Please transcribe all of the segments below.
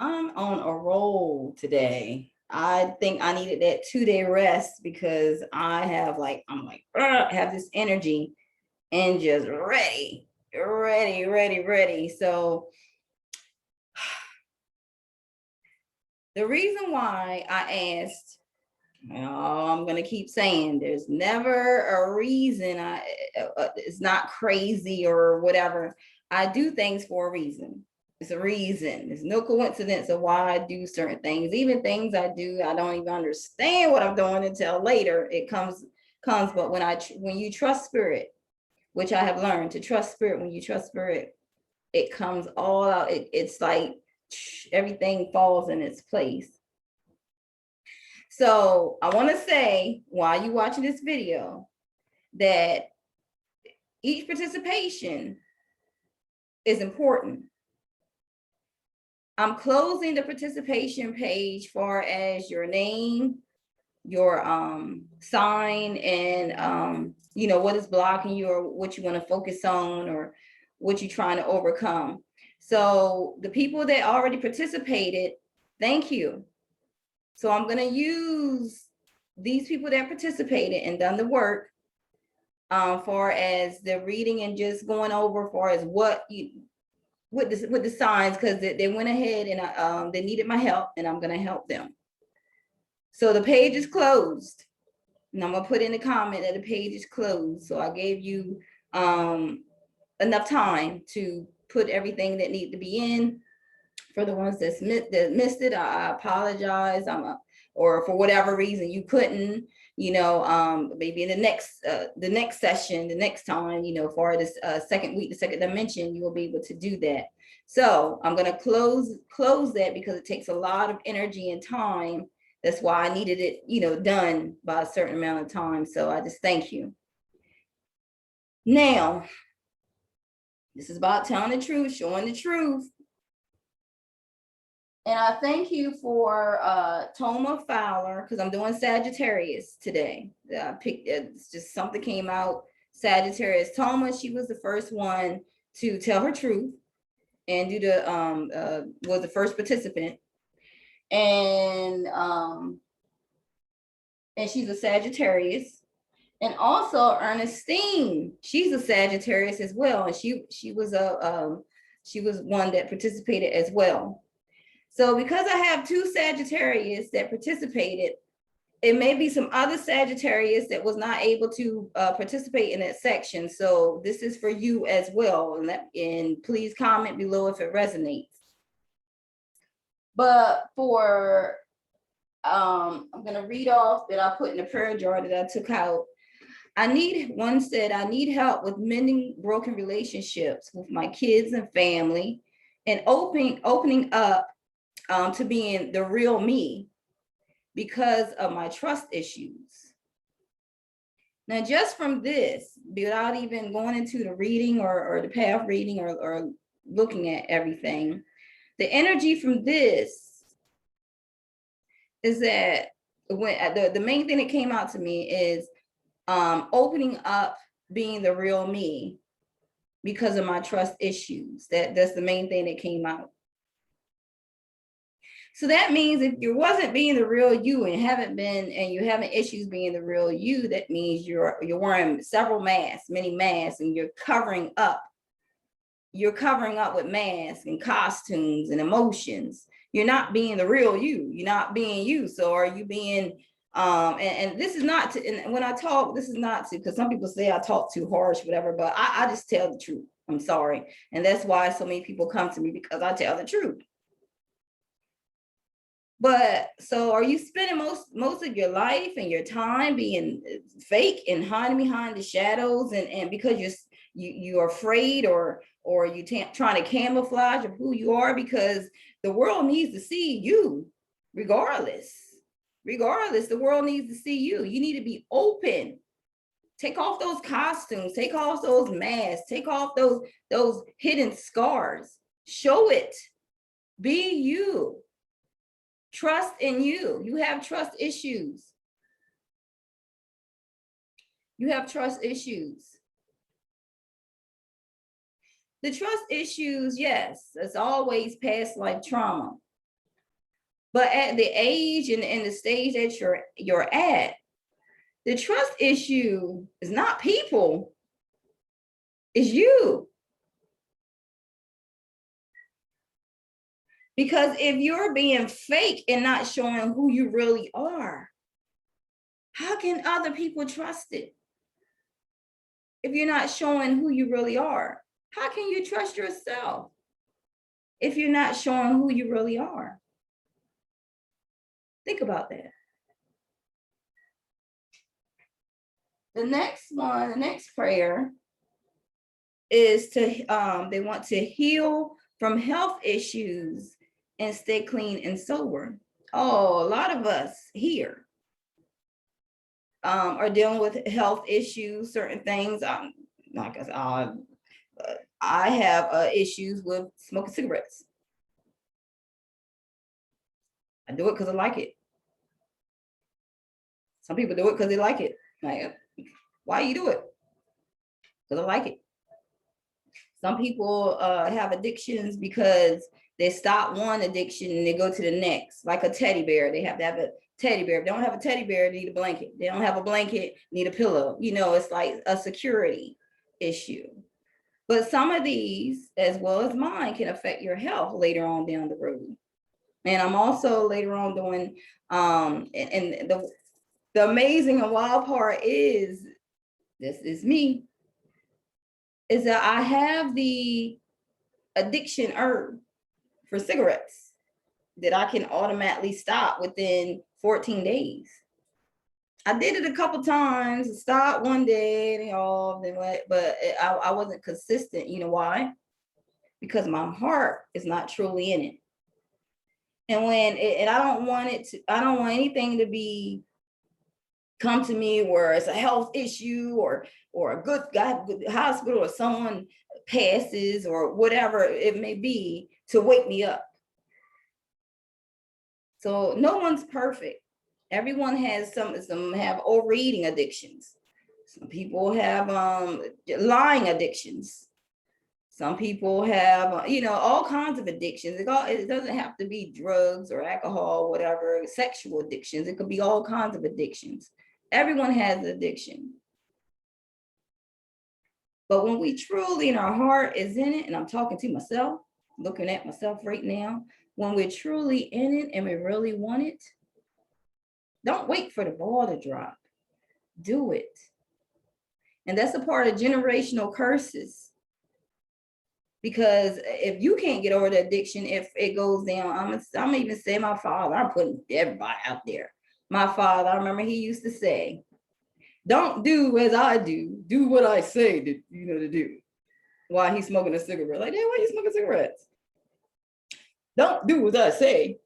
I'm on a roll today. I think I needed that 2 day rest because I have this energy and just ready. So the reason why I asked, I'm gonna keep saying there's never a reason. It's not crazy or whatever. I do things for a reason. It's a reason. There's no coincidence of why I do certain things. Even things I do, I don't even understand what I'm doing until later. It comes. But when you trust spirit, which I have learned to trust spirit, when you trust spirit, it comes all out. It's like everything falls in its place. So I want to say while you watching this video that each participation is important. I'm closing the participation page far as your name, your sign, and what is blocking you or what you want to focus on or what you're trying to overcome. So the people that already participated, thank you. So I'm going to use these people that participated and done the work far as the reading and just going over far as what the signs, because they went ahead and they needed my help and I'm going to help them. So the page is closed. And I'm going to put in the comment that the page is closed. So I gave you enough time to put everything that needs to be in. For the ones that missed it, I apologize. Or for whatever reason you couldn't, maybe in the next session, the next time, for this second week, the second dimension, you will be able to do that. So I'm going to close that because it takes a lot of energy and time. That's why I needed it, done by a certain amount of time. So I just thank you. Now, this is about telling the truth, showing the truth. And I thank you for Toma Fowler, because I'm doing Sagittarius today. I picked, it's just something came out. Sagittarius. Toma, she was the first one to tell her truth and was the first participant. And she's a Sagittarius. And also Ernestine, she's a Sagittarius as well. And she was one that participated as well. So because I have two Sagittarius that participated, it may be some other Sagittarius that was not able to participate in that section. So this is for you as well. And please comment below if it resonates. But for, I'm going to read off that I put in the prayer jar that I took out. One said, I need help with mending broken relationships with my kids and family and opening up to being the real me because of my trust issues. Now, just from this, without even going into the reading or the path reading or looking at everything, the energy from this is that when the main thing that came out to me is opening up, being the real me because of my trust issues. That's the main thing that came out. So that means if you wasn't being the real you and you're having issues being the real you, that means you're wearing many masks, and you're covering up. You're covering up with masks and costumes and emotions. You're not being the real you. You're not being you. So are you being, and this is not to, and when I talk, this is not to, because some people say I talk too harsh, whatever, but I just tell the truth. I'm sorry. And that's why so many people come to me, because I tell the truth. But so are you spending most of your life and your time being fake and hiding behind the shadows and because you're afraid or you trying to camouflage of who you are, because the world needs to see you regardless. The world needs to see you. You need to be open. Take off those costumes, take off those masks, take off those hidden scars. Show it. Be you. Trust in you. You have trust issues. You have trust issues. The trust issues, yes, it's always past life trauma. But at the age and the stage that you're at, the trust issue is not people, it's you. Because if you're being fake and not showing who you really are, how can other people trust it? If you're not showing who you really are, how can you trust yourself if you're not showing who you really are? Think about that. The next prayer is to, they want to heal from health issues and stay clean and sober. Oh, a lot of us here are dealing with health issues, certain things. Like I have issues with smoking cigarettes. I do it because I like it. Some people do it because they like it. Like, why you do it? Because I like it. Some people have addictions because they stop one addiction and they go to the next, like a teddy bear. They have to have a teddy bear. If they don't have a teddy bear, they need a blanket. They don't have a blanket, need a pillow. You know, it's like a security issue. But some of these, as well as mine, can affect your health later on down the road. And I'm also later on doing, and the amazing and wild part is, this is me, is that I have the addiction herb for cigarettes that I can automatically stop within 14 days. I did it a couple times, stopped one day, and all, but I wasn't consistent. You know why? Because my heart is not truly in it. And and I don't want I don't want anything to be come to me where it's a health issue or a good hospital or someone passes or whatever it may be to wake me up. So no one's perfect. Everyone has some have overeating addictions. Some people have lying addictions. Some people have, all kinds of addictions. It doesn't have to be drugs or alcohol, whatever, sexual addictions. It could be all kinds of addictions. Everyone has addiction. But when we truly, and our heart is in it, and I'm talking to myself, looking at myself right now, when we're truly in it and we really want it, don't wait for the ball to drop. Do it. And that's a part of generational curses. Because if you can't get over the addiction, if it goes down, I'm even say my father, I'm putting everybody out there. My father, I remember he used to say, don't do as I do what I say to do. While he's smoking a cigarette. Like, hey, why are you smoking cigarettes? Don't do as I say.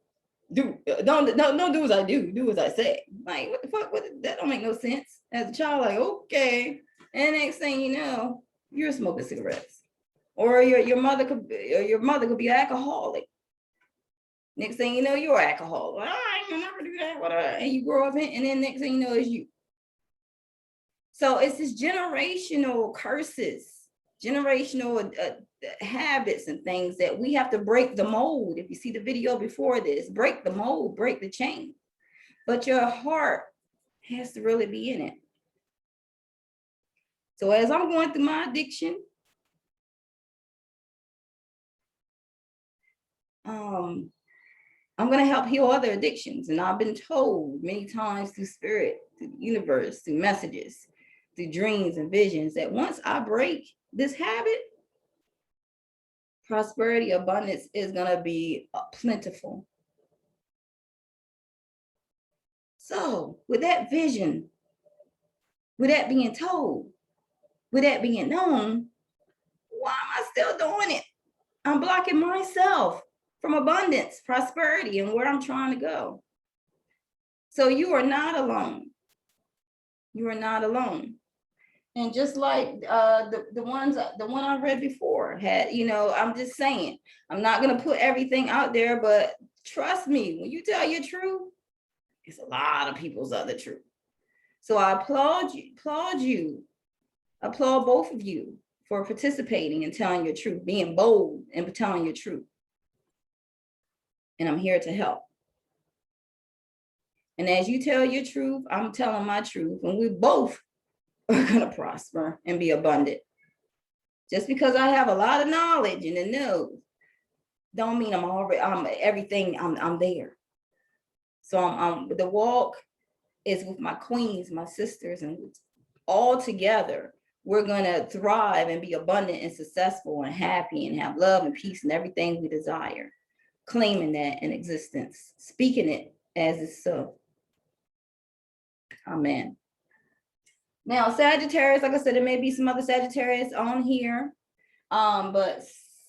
Don't do as I do as I say. Like, what the fuck? That don't make no sense. As a child, like, okay. And next thing you know, you're smoking cigarettes. Or your mother could be an alcoholic. Next thing you know, you're an alcoholic. I ain't gonna never do that. And you grow up and then next thing you know is you. So it's this generational curses, generational habits and things that we have to break the mold. If you see the video before this, break the mold, break the chain. But your heart has to really be in it. So as I'm going through my addiction, I'm going to help heal other addictions. And I've been told many times through spirit, through the universe, through messages, through dreams and visions, that once I break this habit, prosperity, abundance is going to be plentiful. So with that vision, with that being told, with that being known, why am I still doing it? I'm blocking myself from abundance, prosperity, and where I'm trying to go. So you are not alone. You are not alone. And just like the one I read before had, I'm just saying, I'm not going to put everything out there, but trust me, when you tell your truth, it's a lot of people's other truth. So I applaud you, applaud both of you for participating and telling your truth, being bold and telling your truth. And I'm here to help. And as you tell your truth, I'm telling my truth, and we both are going to prosper and be abundant. Just because I have a lot of knowledge and the know, don't mean I'm everything. I'm there. So the walk is with my queens, my sisters, and all together, we're going to thrive and be abundant and successful and happy and have love and peace and everything we desire. Claiming that in existence, speaking it as it's so. Amen. Now, Sagittarius, like I said, there may be some other Sagittarius on here, but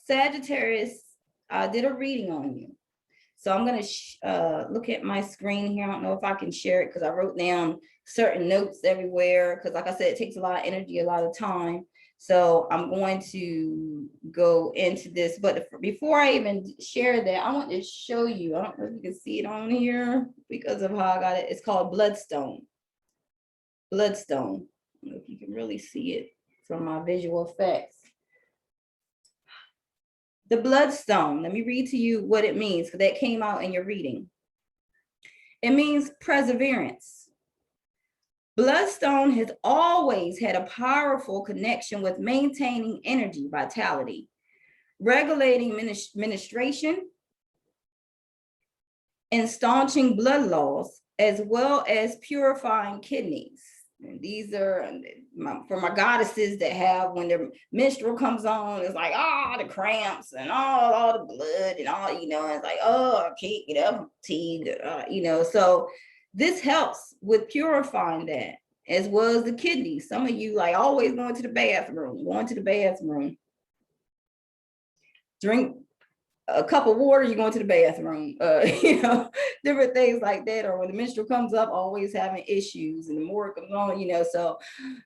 Sagittarius, I did a reading on you. So I'm going to look at my screen here. I don't know if I can share it because I wrote down certain notes everywhere because, like I said, it takes a lot of energy, a lot of time. So I'm going to go into this. But before I even share that, I want to show you. I don't know if you can see it on here because of how I got it. It's called Bloodstone. Bloodstone. I don't know if you can really see it from my visual effects. The bloodstone, let me read to you what it means, because that came out in your reading. It means perseverance. Bloodstone has always had a powerful connection with maintaining energy, vitality, regulating menstruation, and staunching blood loss, as well as purifying kidneys. And these are for my goddesses that have, when their menstrual comes on, it's like, the cramps and all the blood and all, it's like, I can't get up, fatigue, so this helps with purifying that, as well as the kidneys. Some of you like always going to the bathroom, drink a cup of water, you're going to the bathroom, different things like that. Or when the menstrual comes up, always having issues, and the more it comes on, so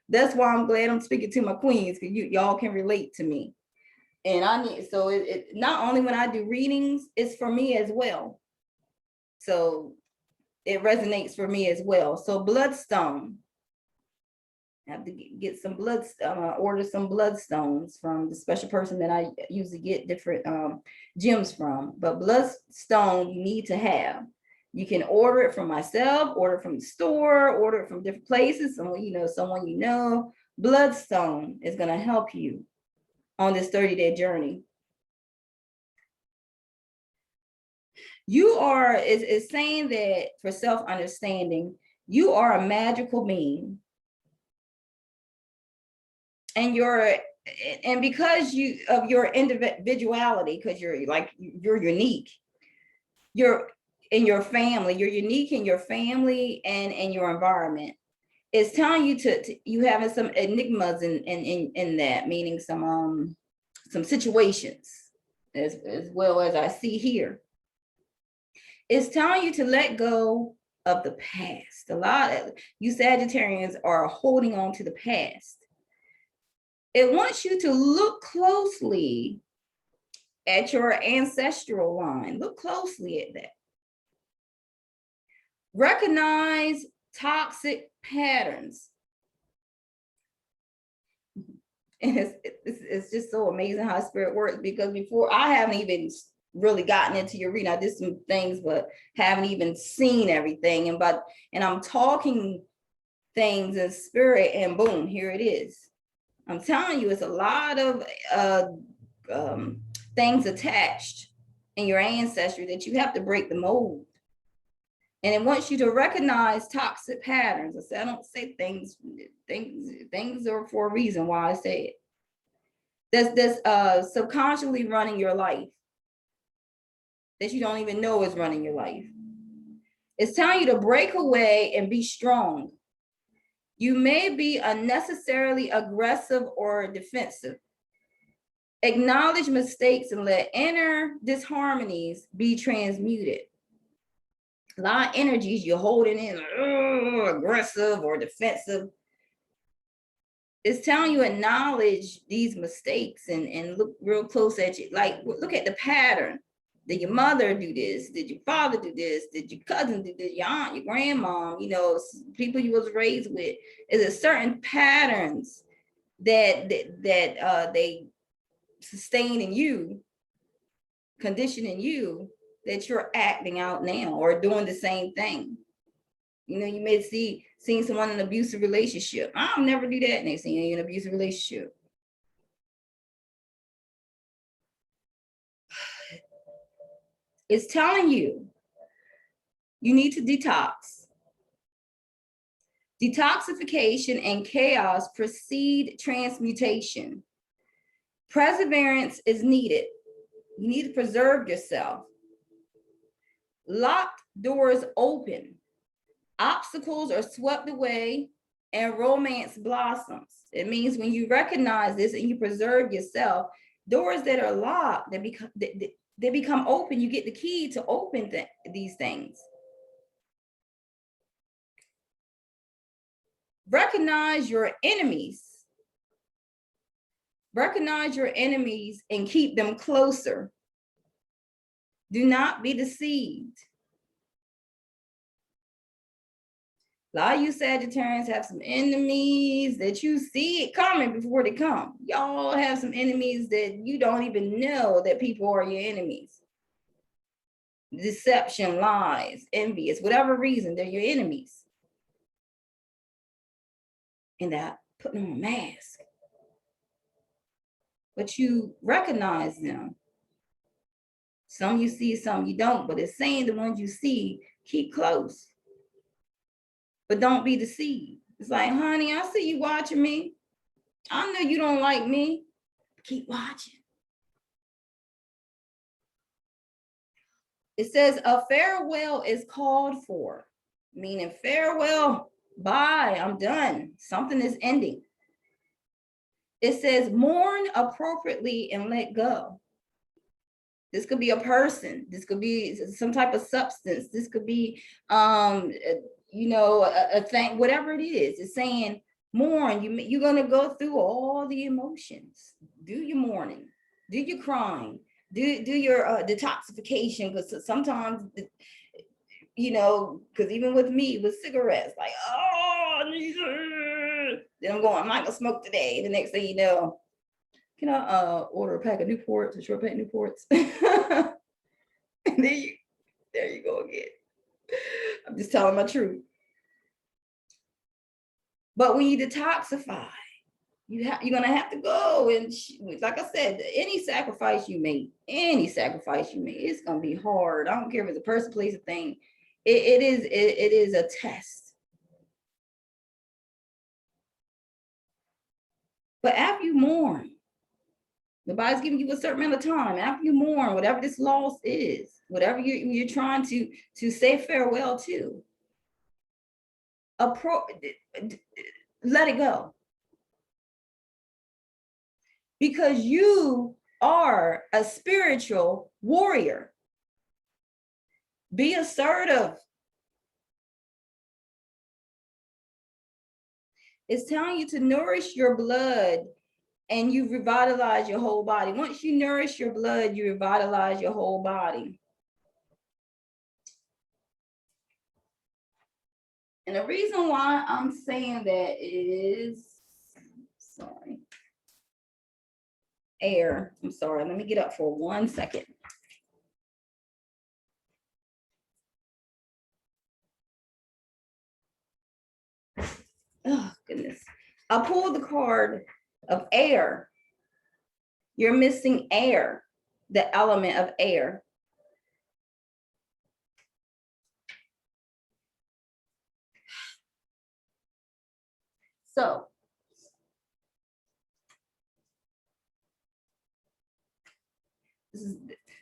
that's why I'm glad I'm speaking to my queens, because y'all can relate to me. And I need, so it not only when I do readings, it's for me as well. So it resonates for me as well. So bloodstone, I have to get some order some bloodstones from the special person that I usually get different gems from. But bloodstone you need to have. You can order it from myself, order it from the store, order it from different places. Someone. Bloodstone is going to help you on this 30-day journey. You are, is saying that for self-understanding, you are a magical being. And because of your individuality, because you're unique, you're in your family, you're unique in your family and in your environment. It's telling you to you having some enigmas in that, meaning some situations, as well as I see here. It's telling you to let go of the past. A lot of you Sagittarians are holding on to the past. It wants you to look closely at your ancestral line. Look closely at that. Recognize toxic patterns. And it's just so amazing how spirit works, because before I haven't even really gotten into your reading. I did some things, but haven't even seen everything. And I'm talking things in spirit, and boom, here it is. I'm telling you, it's a lot of things attached in your ancestry that you have to break the mold. And it wants you to recognize toxic patterns. I don't say things are for a reason why I say it. That's subconsciously running your life, that you don't even know is running your life. It's telling you to break away and be strong. You may be unnecessarily aggressive or defensive. Acknowledge mistakes and let inner disharmonies be transmuted. A lot of energies you're holding in, aggressive or defensive. It's telling you acknowledge these mistakes and look real close at you. Like, look at the pattern. Did your mother do this? Did your father do this? Did your cousin do this? Your aunt, your grandmom, people you was raised with? Is it certain patterns that they sustain in you, condition in you, that you're acting out now or doing the same thing? You know, you may seen someone in an abusive relationship. I'll never do that. And they see you in an abusive relationship. It's telling you need to detox. Detoxification and chaos precede transmutation. Perseverance is needed. You need to preserve yourself. Locked doors open. Obstacles are swept away and romance blossoms. It means when you recognize this and you preserve yourself, doors that are locked, they become open. You get the key to open these things. Recognize your enemies. Recognize your enemies and keep them closer. Do not be deceived. A lot of you Sagittarians have some enemies that you see it coming before they come. Y'all have some enemies that you don't even know that people are your enemies. Deception, lies, envious, whatever reason, they're your enemies. And that putting on a mask. But you recognize them. Some you see, some you don't, but it's saying the ones you see, keep close. But don't be deceived. It's like, honey, I see you watching me. I know you don't like me. Keep watching. It says a farewell is called for, meaning farewell, bye, I'm done. Something is ending. It says mourn appropriately and let go. This could be a person. This could be some type of substance. This could be, you know, a thing, whatever it is. It's saying mourn. You're going to go through all the emotions. Do your mourning. Do your crying. Do your detoxification, because sometimes, you know, because even with me, with cigarettes, like, oh, then I'm going, I'm not going to smoke today. The next thing you know, can I order a pack of Newports, a short pack of Newports? And there you go again. I'm just telling my truth. But when you detoxify, you're going to have to go. And like I said, any sacrifice you make, it's going to be hard. I don't care if it's a person, place, a thing. It is a test. But after you mourn, the body's giving you a certain amount of time. After you mourn, whatever this loss is, whatever you're trying to say farewell to, let it go. Because you are a spiritual warrior. Be assertive. It's telling you to nourish your blood and you revitalize your whole body. Once you nourish your blood, you revitalize your whole body. And the reason why I'm saying that is, air. I'm sorry. Let me get up for 1 second. Oh, goodness. I pulled the card of air. You're missing air, the element of air.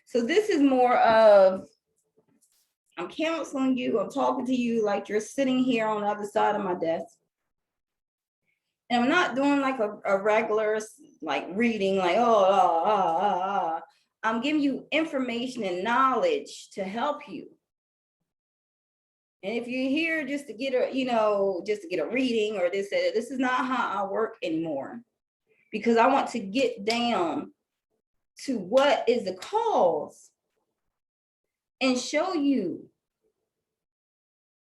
So this is more of, I'm counseling you, I'm talking to you like you're sitting here on the other side of my desk. And I'm not doing like a regular like reading, like, I'm giving you information and knowledge to help you. And if you're here just to get a reading or this is not how I work anymore, because I want to get down to what is the cause and show you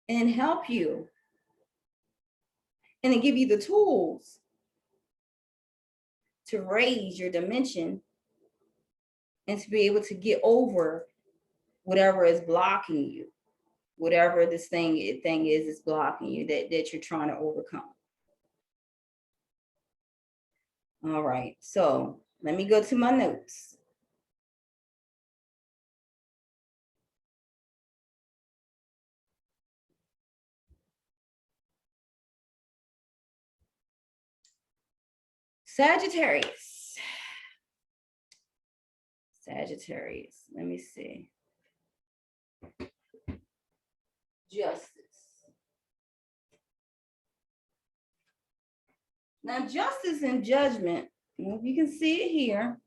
and help you and then give you the tools to raise your dimension and to be able to get over whatever is blocking you. whatever this thing is blocking you that you're trying to overcome. All right, so let me go to my notes. Sagittarius. Sagittarius. Let me see. Justice. Now, justice and judgment, you can see it here.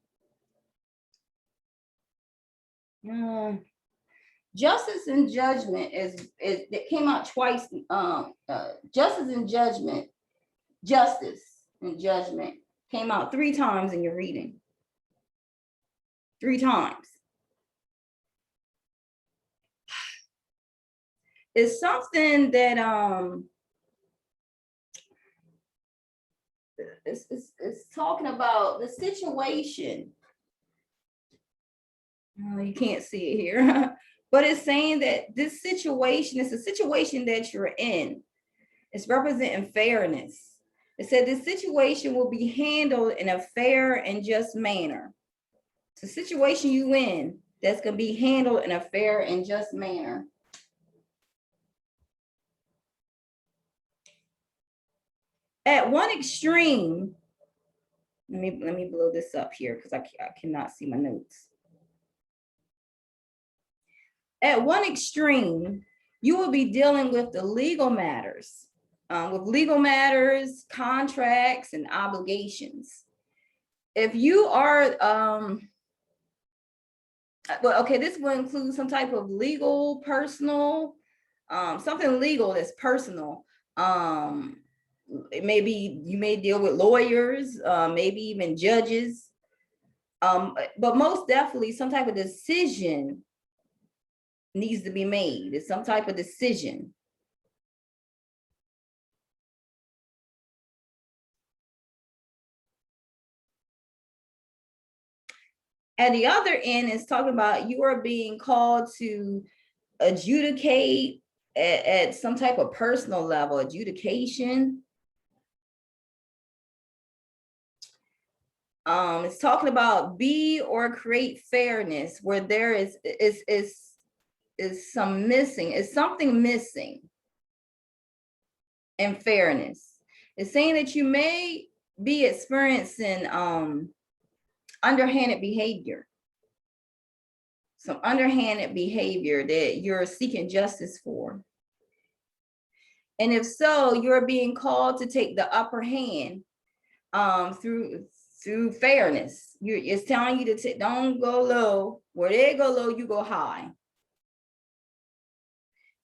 Justice and judgment it came out twice. Justice and judgment came out 3 times in your reading. 3 times. It's something that it's talking about the situation. Oh, you can't see it here, but it's saying that this situation is a situation that you're in. It's representing fairness. It said this situation will be handled in a fair and just manner. It's a situation you in that's going to be handled in a fair and just manner. At one extreme, let me blow this up here because I cannot see my notes. At one extreme, you will be dealing with the legal matters, contracts, and obligations. If you are, well, okay, this will include some type of legal, personal, something legal that's personal. It may be, you may deal with lawyers, maybe even judges, but most definitely some type of decision needs to be made. It's some type of decision. At the other end, it's talking about you are being called to adjudicate at some type of personal level, adjudication. It's talking about be or create fairness where there is some missing, is something missing in fairness. It's saying that you may be experiencing underhanded behavior, some underhanded behavior that you're seeking justice for. And if so, you're being called to take the upper hand through fairness. It's telling you to don't go low. Where they go low, you go high.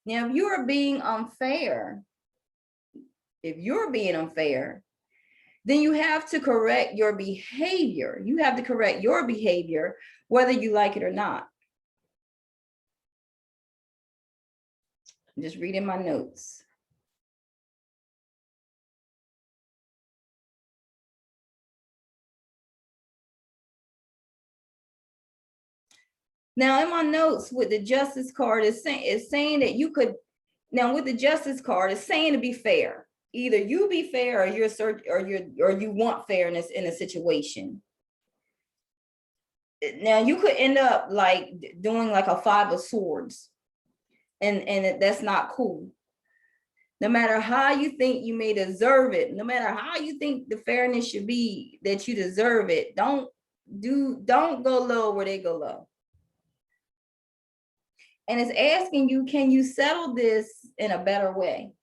Now, if you are being unfair, then you have to correct your behavior. You have to correct your behavior, whether you like it or not. I'm just reading my notes. Now, in my notes with the justice card, it's saying that you could, now with the justice card, it's saying to be fair. Either you be fair or you want fairness in a situation. Now you could end up like doing like a 5 of swords, and that's not cool. No matter how you think you may deserve it, no matter how you think the fairness should be that you deserve it, don't go low where they go low. And it's asking you, can you settle this in a better way?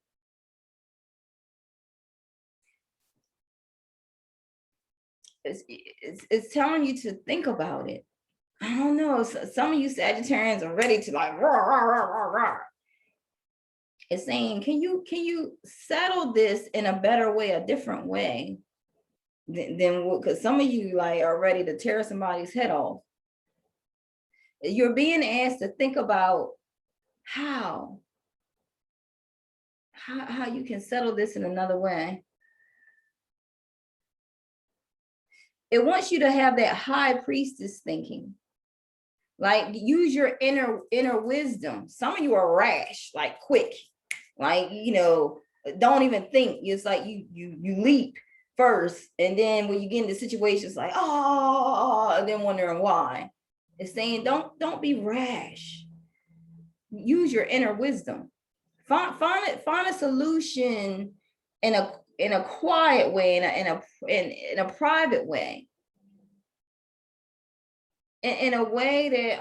It's telling you to think about it. I don't know. Some of you Sagittarians are ready to like rah, rah, rah, rah, rah. It's saying, can you settle this in a better way, a different way than what? Because some of you like are ready to tear somebody's head off. You're being asked to think about how you can settle this in another way. It wants you to have that high priestess thinking. Like, use your inner wisdom. Some of you are rash, like quick, like, don't even think. It's like you leap first, and then when you get into situations like, oh, and then wondering why. It's saying don't be rash. Use your inner wisdom. Find a solution in a quiet way, in a private way, in a way that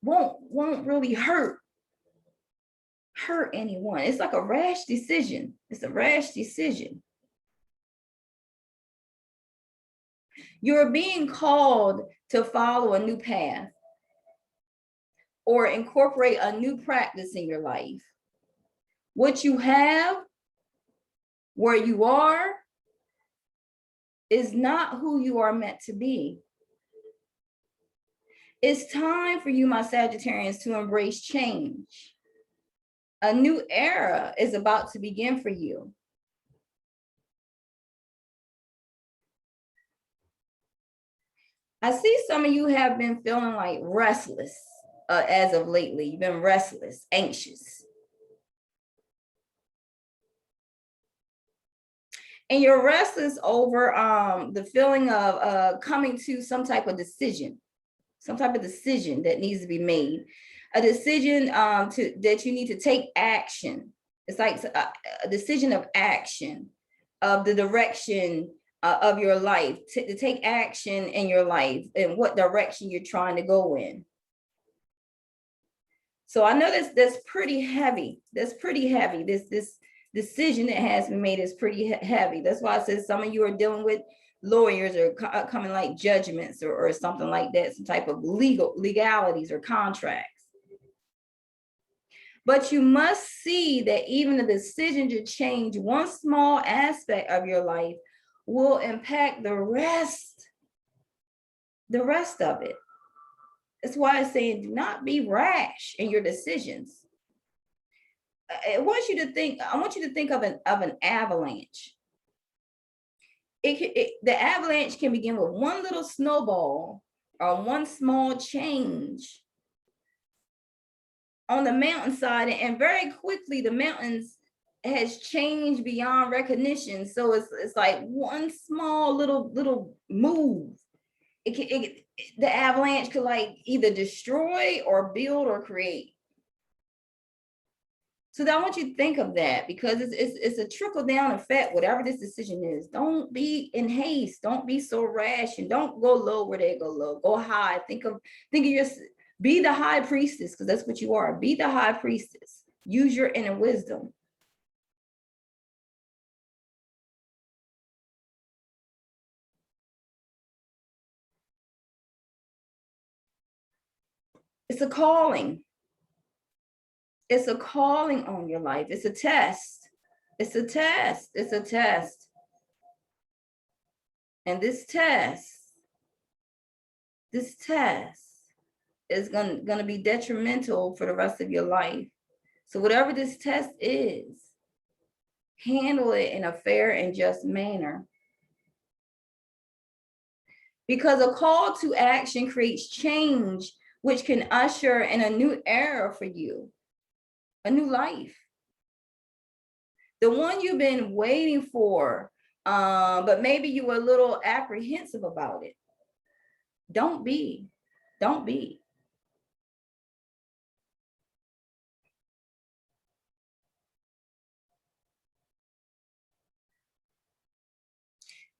won't really hurt anyone. It's like a rash decision. It's a rash decision. You're being called to follow a new path or incorporate a new practice in your life. What you have, where you are, is not who you are meant to be. It's time for you, my Sagittarians, to embrace change. A new era is about to begin for you. I see some of you have been feeling like restless as of lately. You've been restless, anxious. And you're restless over the feeling of coming to some type of decision that needs to be made, a decision that you need to take action. It's like a decision of action, of the direction of your life, to take action in your life and what direction you're trying to go in. So I know that's pretty heavy. This decision that has been made is pretty heavy. That's why I said some of you are dealing with lawyers or coming like judgments or something like that, some type of legalities or contracts. But you must see that even the decision to change one small aspect of your life will impact the rest of it. That's why I'm saying do not be rash in your decisions. I want you to think of an avalanche. The avalanche can begin with one little snowball or one small change on the mountainside, and very quickly the mountains has changed beyond recognition. So it's like one small little move. The avalanche could like either destroy or build or create. So I want you to think of that, because it's a trickle down effect, whatever this decision is. Don't be in haste. Don't be so rash, and don't go low where they go low. Go high. Think of your, be the high priestess, because that's what you are. Be the high priestess. Use your inner wisdom. It's a calling. It's a calling on your life. It's a test. It's a test. It's a test. And this test is going to be detrimental for the rest of your life. So whatever this test is, handle it in a fair and just manner. Because a call to action creates change, which can usher in a new era for you, a new life. The one you've been waiting for, but maybe you were a little apprehensive about it. Don't be.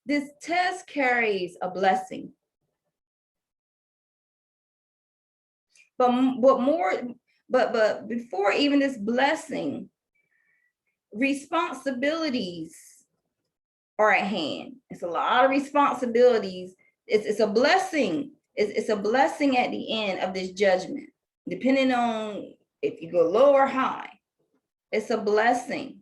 This test carries a blessing. But before even this blessing, responsibilities are at hand. It's a lot of responsibilities. It's a blessing. It's a blessing at the end of this judgment, depending on if you go low or high. It's a blessing.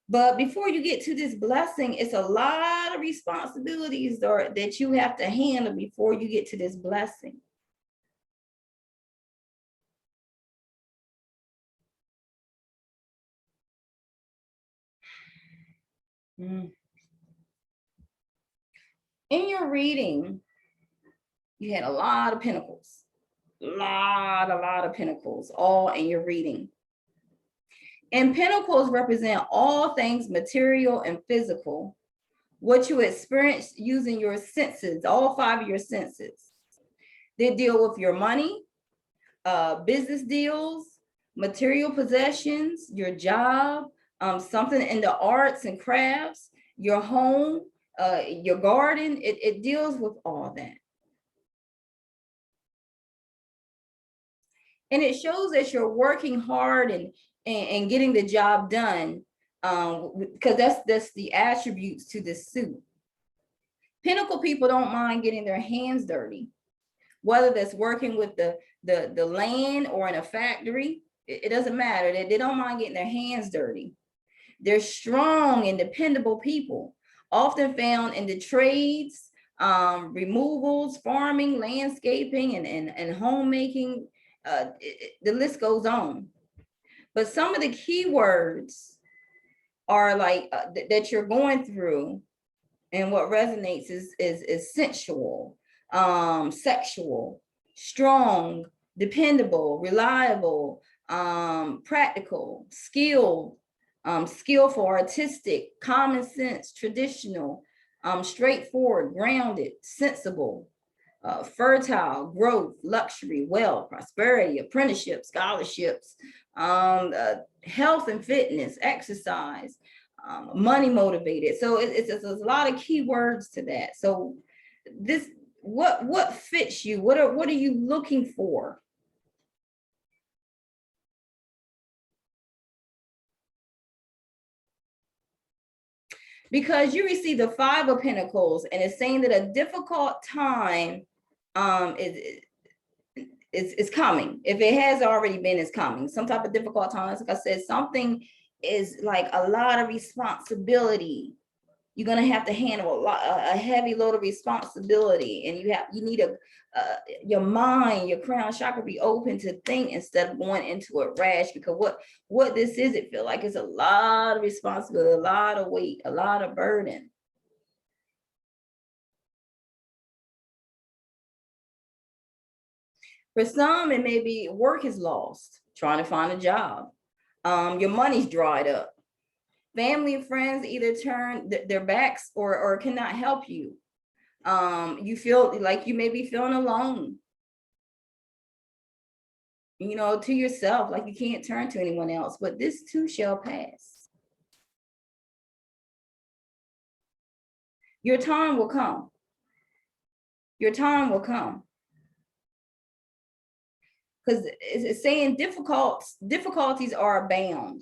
But before you get to this blessing, it's a lot of responsibilities that you have to handle before you get to this blessing. In your reading, You had a lot of pentacles, a lot of pentacles, all in your reading. And pentacles represent all things material and physical, what you experience using your senses, all 5 of your senses. They deal with your money, business deals, material possessions, your job, something in the arts and crafts, your home, your garden. It deals with all that. And it shows that you're working hard and getting the job done, because that's the attributes to this suit. Pentacle people don't mind getting their hands dirty, whether that's working with the land or in a factory. It doesn't matter. They don't mind getting their hands dirty. They're strong and dependable people, often found in the trades, removals, farming, landscaping, and homemaking. The list goes on. But some of the keywords are like that you're going through, and what resonates is sensual, sexual, strong, dependable, reliable, practical, skilled, skillful, artistic, common sense, traditional, straightforward, grounded, sensible, fertile, growth, luxury, wealth, prosperity, apprenticeship, scholarships, health and fitness, exercise, money motivated. So it's a lot of keywords to that. So this, what fits you? What are you looking for? Because you receive the 5 of Pentacles, and it's saying that a difficult time is coming. If it has already been, it's coming. Some type of difficult times. Like I said, something is like a lot of responsibility. You're gonna have to handle a heavy load of responsibility, and you need your mind, your crown chakra be open to think instead of going into a rash. Because what this is, it feel like it's a lot of responsibility, a lot of weight, a lot of burden. For some, it may be work is lost, trying to find a job. Your money's dried up. Family and friends either turn their backs or cannot help you. You feel like you may be feeling alone, to yourself, like you can't turn to anyone else, but this too shall pass. Your time will come. Your time will come. Because it's saying difficulties are abound.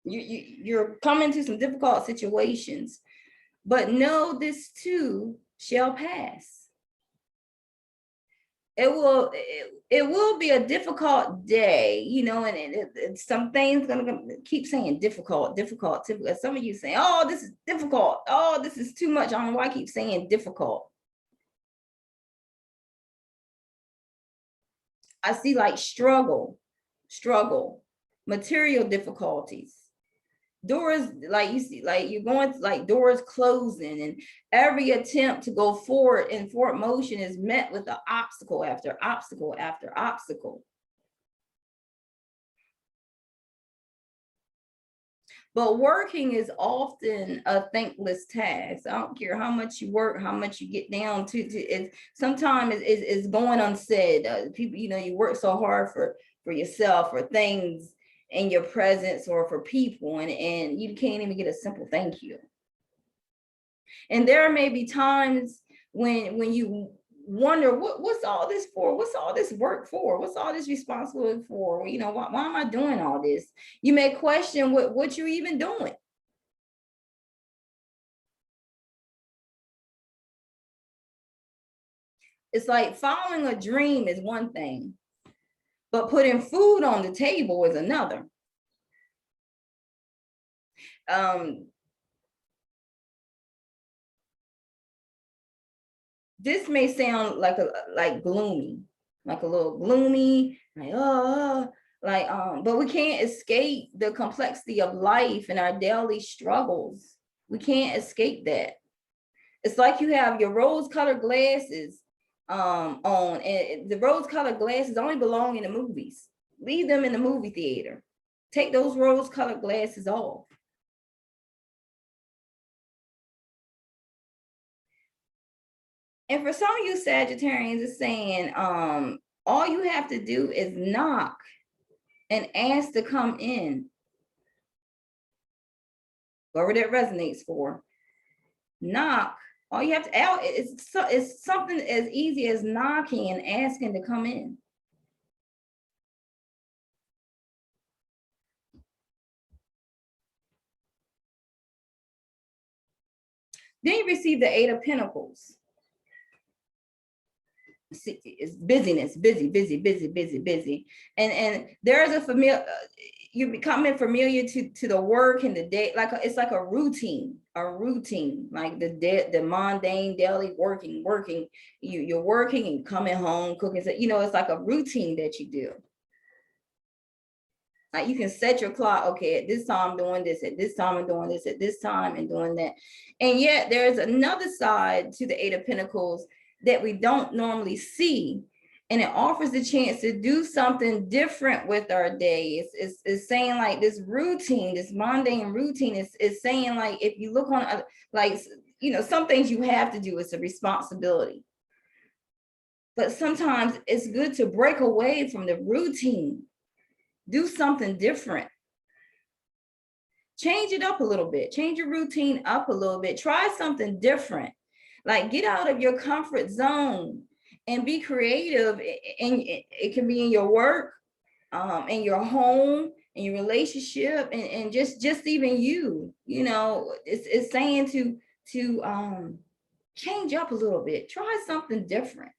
You're coming to some difficult situations, but know this too shall pass. It will be a difficult day, and some things gonna keep saying difficult. Some of you saying, oh, this is difficult. Oh, this is too much. I don't know why I keep saying difficult. I see like struggle, material difficulties. Doors, like you see, like you're going, like doors closing, and every attempt to go forward in forward motion is met with an obstacle after obstacle after obstacle. But working is often a thankless task. I don't care how much you work, how much you get down to it. Sometimes it's going unsaid. People, you work so hard for yourself, for things in your presence, or for people, and you can't even get a simple thank you. And there may be times when you wonder, what's all this for? What's all this work for? What's all this responsibility for? Why am I doing all this? You may question what you're even doing. It's like following a dream is one thing, but putting food on the table is another. This may sound like gloomy, like a little gloomy, but we can't escape the complexity of life and our daily struggles. We can't escape that. It's like you have your rose-colored glasses on, and the rose colored glasses only belong in the movies. Leave them in the movie theater. Take those rose colored glasses off. And for some of you Sagittarians, it's saying all you have to do is knock and ask to come in. Whoever that resonates for, knock. All you have to, it's something as easy as knocking and asking to come in. Then you receive the Eight of Pentacles. It's busyness, busy. And there's a familiar, you're becoming familiar to the work and the day, like it's like a routine, like the mundane daily working. You're working and coming home, cooking. You know, it's like a routine that you do. Like you can set your clock, okay, at this time I'm doing this, at this time I'm doing this, at this time and doing that. And yet there's another side to the Eight of Pentacles that we don't normally see. And it offers the chance to do something different with our day. It's saying like this routine, this mundane routine is saying like, if you look on, like, you know, some things you have to do, it's a responsibility. But sometimes it's good to break away from the routine. Do something different. Change it up a little bit. Change your routine up a little bit. Try something different. Like get out of your comfort zone and be creative. And it can be in your work, in your home, in your relationship, and just even you know, it's saying to change up a little bit. Try something different.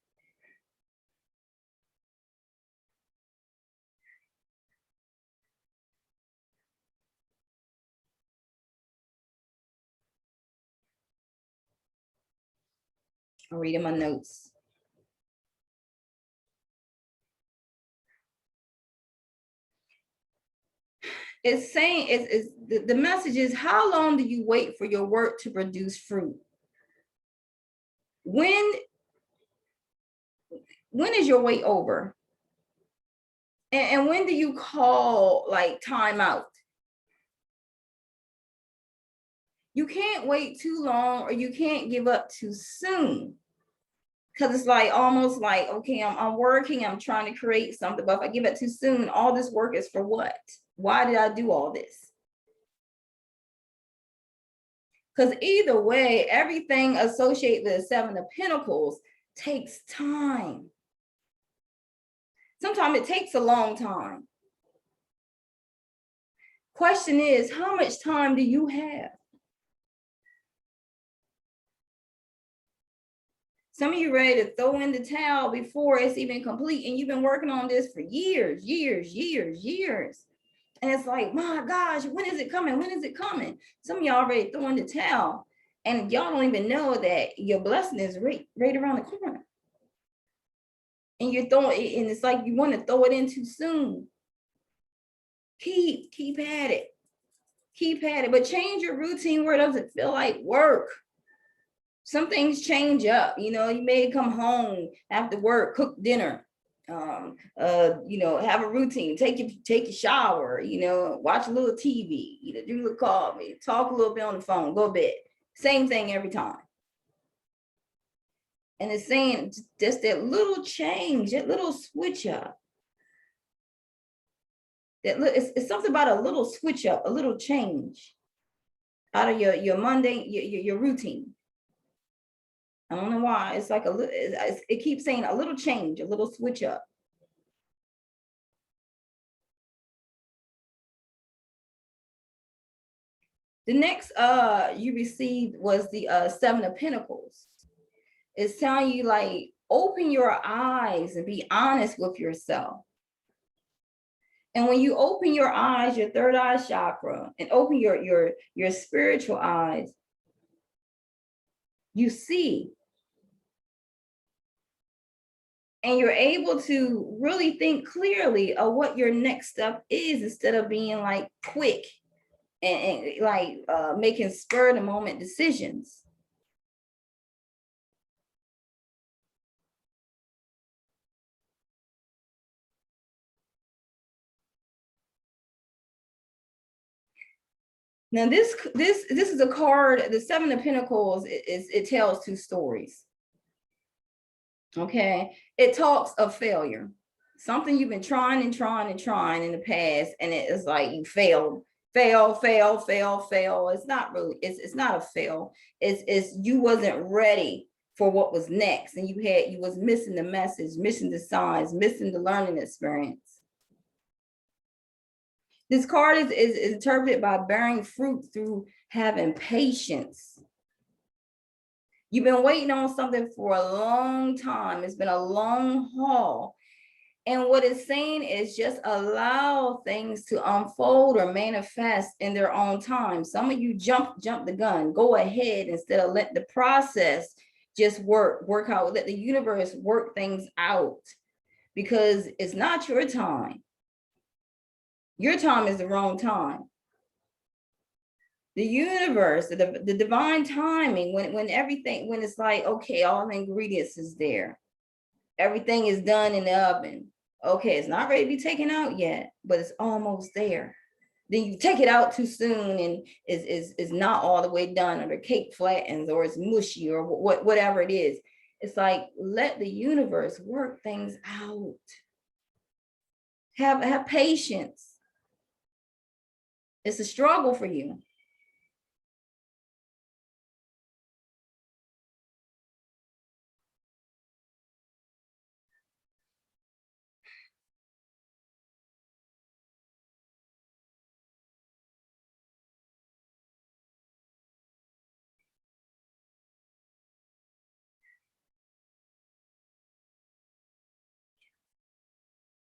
I'm reading my notes. It's saying the message is, how long do you wait for your work to produce fruit? When is your wait over? And when do you call like time out? You can't wait too long, or you can't give up too soon. Because it's like almost like, okay, I'm working, I'm trying to create something, but if I give it too soon, all this work is for what? Why did I do all this? Because either way, everything associated with the Seven of Pentacles takes time. Sometimes it takes a long time. Question is, how much time do you have? Some of you ready to throw in the towel before it's even complete, and you've been working on this for years. And it's like, my gosh, when is it coming? When is it coming? Some of y'all already throwing the towel, and y'all don't even know that your blessing is right around the corner. And you're throwing it, and it's like you want to throw it in too soon. Keep at it. Keep at it, but change your routine where it doesn't feel like work. Some things change up. You know, you may come home after work, cook dinner, you know, have a routine, take your shower, you know, watch a little TV, you know, do a little coffee, talk a little bit on the phone, go to bed. Same thing every time. And it's saying just that little change, that little switch up. It's something about a little switch up, a little change out of your mundane, your routine. I don't know why. It's like it keeps saying a little change, a little switch up. The next you received was the Seven of Pentacles. It's telling you like, open your eyes and be honest with yourself. And when you open your eyes, your third eye chakra, and open your spiritual eyes, you see. And you're able to really think clearly of what your next step is, instead of being like quick and like making spur of the moment decisions. Now this is a card. The Seven of Pentacles it tells two stories. Okay, it talks of failure, something you've been trying and trying and trying in the past, and it is like you failed, fail. It's not really. It's not a fail. It's you wasn't ready for what was next, and you was missing the message, missing the signs, missing the learning experience. This card is interpreted by bearing fruit through having patience. You've been waiting on something for a long time. It's been a long haul. And what it's saying is just allow things to unfold or manifest in their own time. Some of you jump the gun, go ahead instead of let the process just work out. Let the universe work things out, because it's not your time. Your time is the wrong time. The universe, the divine timing, when everything, when it's like, okay, all the ingredients is there. Everything is done in the oven. Okay, it's not ready to be taken out yet, but it's almost there. Then you take it out too soon and is not all the way done, or the cake flattens, or it's mushy, or whatever it is. It's like, let the universe work things out. Have patience. It's a struggle for you.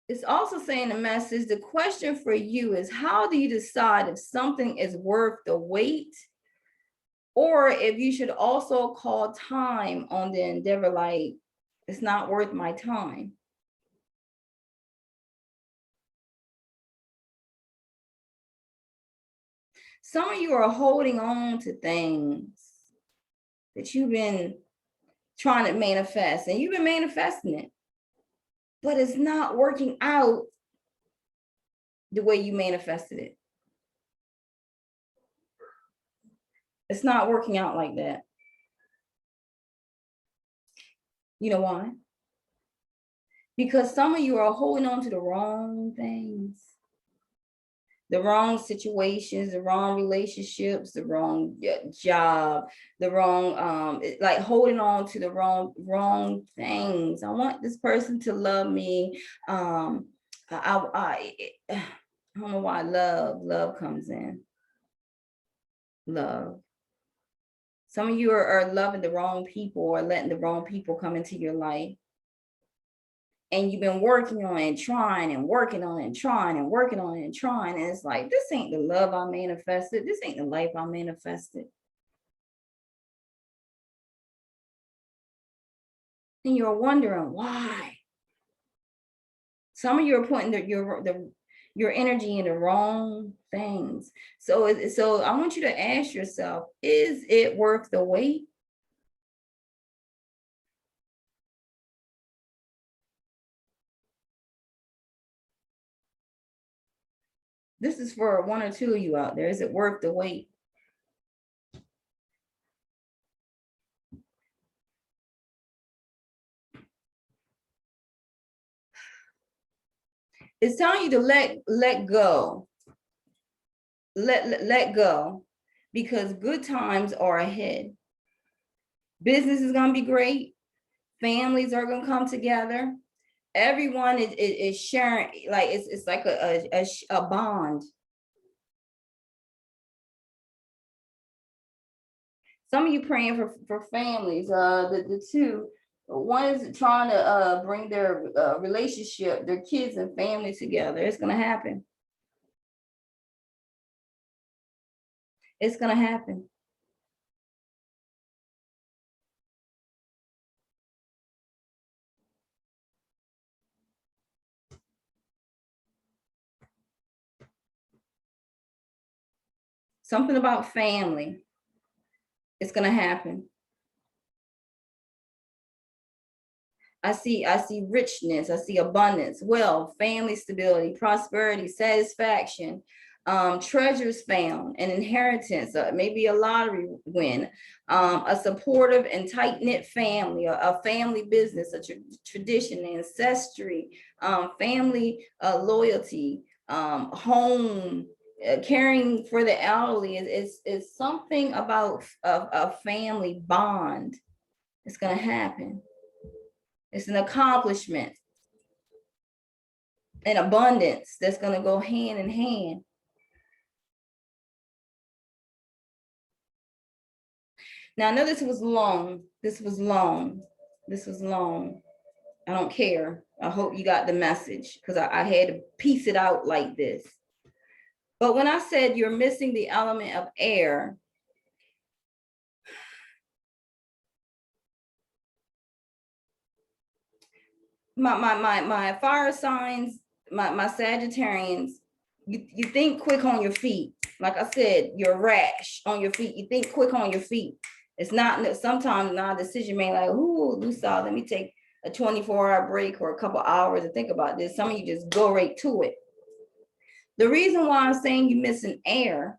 It's also saying the message, the question for you is, how do you decide if something is worth the wait, or if you should also call time on the endeavor, like, it's not worth my time? Some of you are holding on to things that you've been trying to manifest, and you've been manifesting it, but it's not working out the way you manifested it. It's not working out like that. You know why? Because some of you are holding on to the wrong things, the wrong situations, the wrong relationships, the wrong job, the wrong, like holding on to the wrong things. I want this person to love me. I don't know why love comes in. Love. Some of you are loving the wrong people, or letting the wrong people come into your life. And you've been working on it and trying and working on it and trying and working on it and trying. And it's like, this ain't the love I manifested. This ain't the life I manifested. And you're wondering why. Some of you are putting your energy in the wrong things. So I want you to ask yourself, is it worth the wait? This is for one or two of you out there. Is it worth the wait? It's telling you to let go. Let go, because good times are ahead. Business is going to be great. Families are going to come together. Everyone is sharing, like it's like a bond. Some of you praying for families. The two, one is trying to bring their relationship, their kids and family together. It's going to happen. It's going to happen. Something about family. It's going to happen. I see richness. I see abundance, wealth, family stability, prosperity, satisfaction. treasures found, an inheritance, maybe a lottery win, a supportive and tight-knit family, a family business, a tradition, ancestry, family loyalty, home, caring for the elderly is something about a family bond. It's going to happen. It's an accomplishment, an abundance that's going to go hand in hand. Now, I know this was long. This was long. This was long. I don't care. I hope you got the message, because I had to piece it out like this. But when I said you're missing the element of air, my fire signs, my Sagittarians, you think quick on your feet. Like I said, you're rash on your feet. You think quick on your feet. It's not sometimes not a decision made like, ooh, Lusa, let me take a 24-hour break or a couple hours to think about this. Some of you just go right to it. The reason why I'm saying you're missing air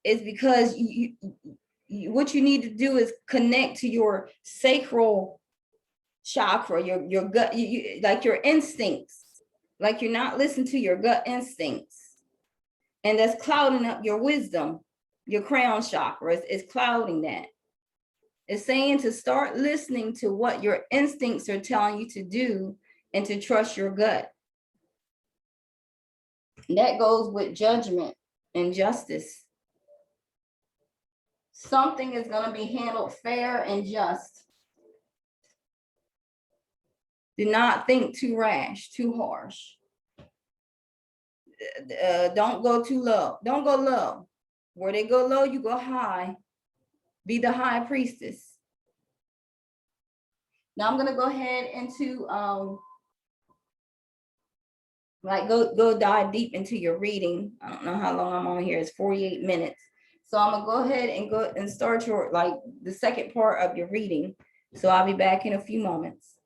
is because what you need to do is connect to your sacral chakra, your gut, like your instincts, like you're not listening to your gut instincts. And that's clouding up your wisdom. Your crown chakra is clouding that. It's saying to start listening to what your instincts are telling you to do and to trust your gut. And that goes with judgment and justice. Something is going to be handled fair and just. Do not think too rash, too harsh. Don't go too low. Don't go low. Where they go low, you go high. Be the high priestess. Now I'm going to go ahead into go dive deep into your reading. I don't know how long I'm on here. It's 48 minutes. So I'm gonna go ahead and start your the second part of your reading. So I'll be back in a few moments.